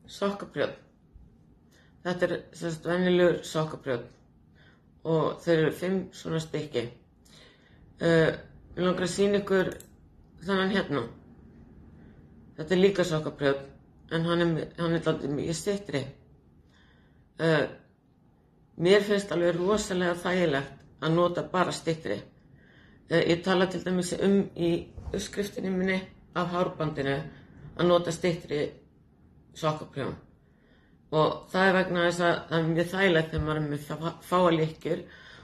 sokkabrjót. Þetta venjulegur sokkabrjót og þeir eru 5 svona stykki. Mig langar að sýna ykkur þennan hérna. Þetta er líka sokkabrjót, en hann er dálítið mikið styttri. Mér finnst alveg rosalega þægilegt að nota bara styttri. Ég tala til dæmis í uppskriftinni minni af hárbandinu að nota styttri sokkaprjón. Og það er vegna þess að það er mjög þægilegt þegar maður er með fáa lykkjur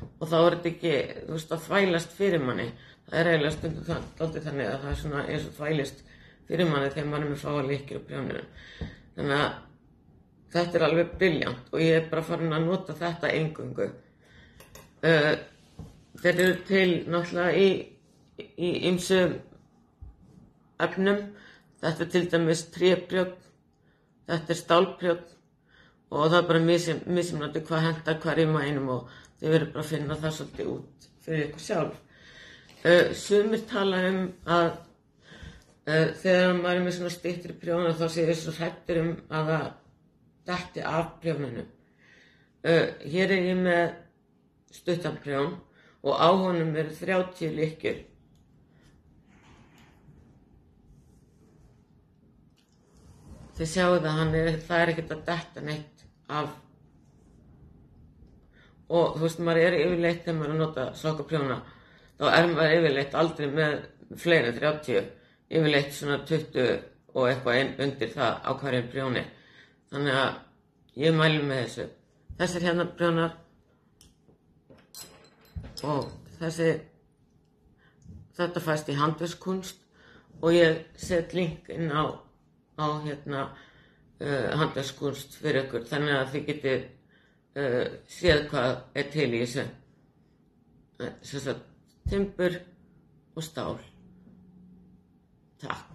og þá er þetta ekki, að þvælast fyrir manni. Það er eiginlega stundum þannig að það er svona eins og þvælist fyrir manni þegar maður er með fáa lykkjur á prjóninu. Þannig að þetta er alveg brilljant og ég er bara farin að nota þetta eingöngu. Þeir eru til náttúrulega í ýmsum efnum. Þetta er til dæmis tréprjónn, þetta er stálprjónn og það er bara mismunandi hvað hentar hverjum og einum og þið verður bara að finna það svolítið út fyrir ykkur sjálf. Sumir tala að þegar maður er með svona styttri prjóna þá sé ég svo hræddur að það detti af prjónunum. Hér er ég með stuttan prjón og á honum eru 30 lykkjur. Þið sjáu það, það er ekkert að detta neitt af. Og maður er yfirleitt þegar maður er að nota sokkaprjóna, þá er maður yfirleitt aldrei með fleiri en 30, yfirleitt svona 20 og eitthvað undir það á hverjum prjóni. Þannig að ég mæli með þessu. Þessir hérna prjónar og þetta fæst í handverkskunst og ég set link inn á handverkskunst fyrir ykkur þannig að þið getið séð hvað er til í þessu. Timbur og stál. Takk.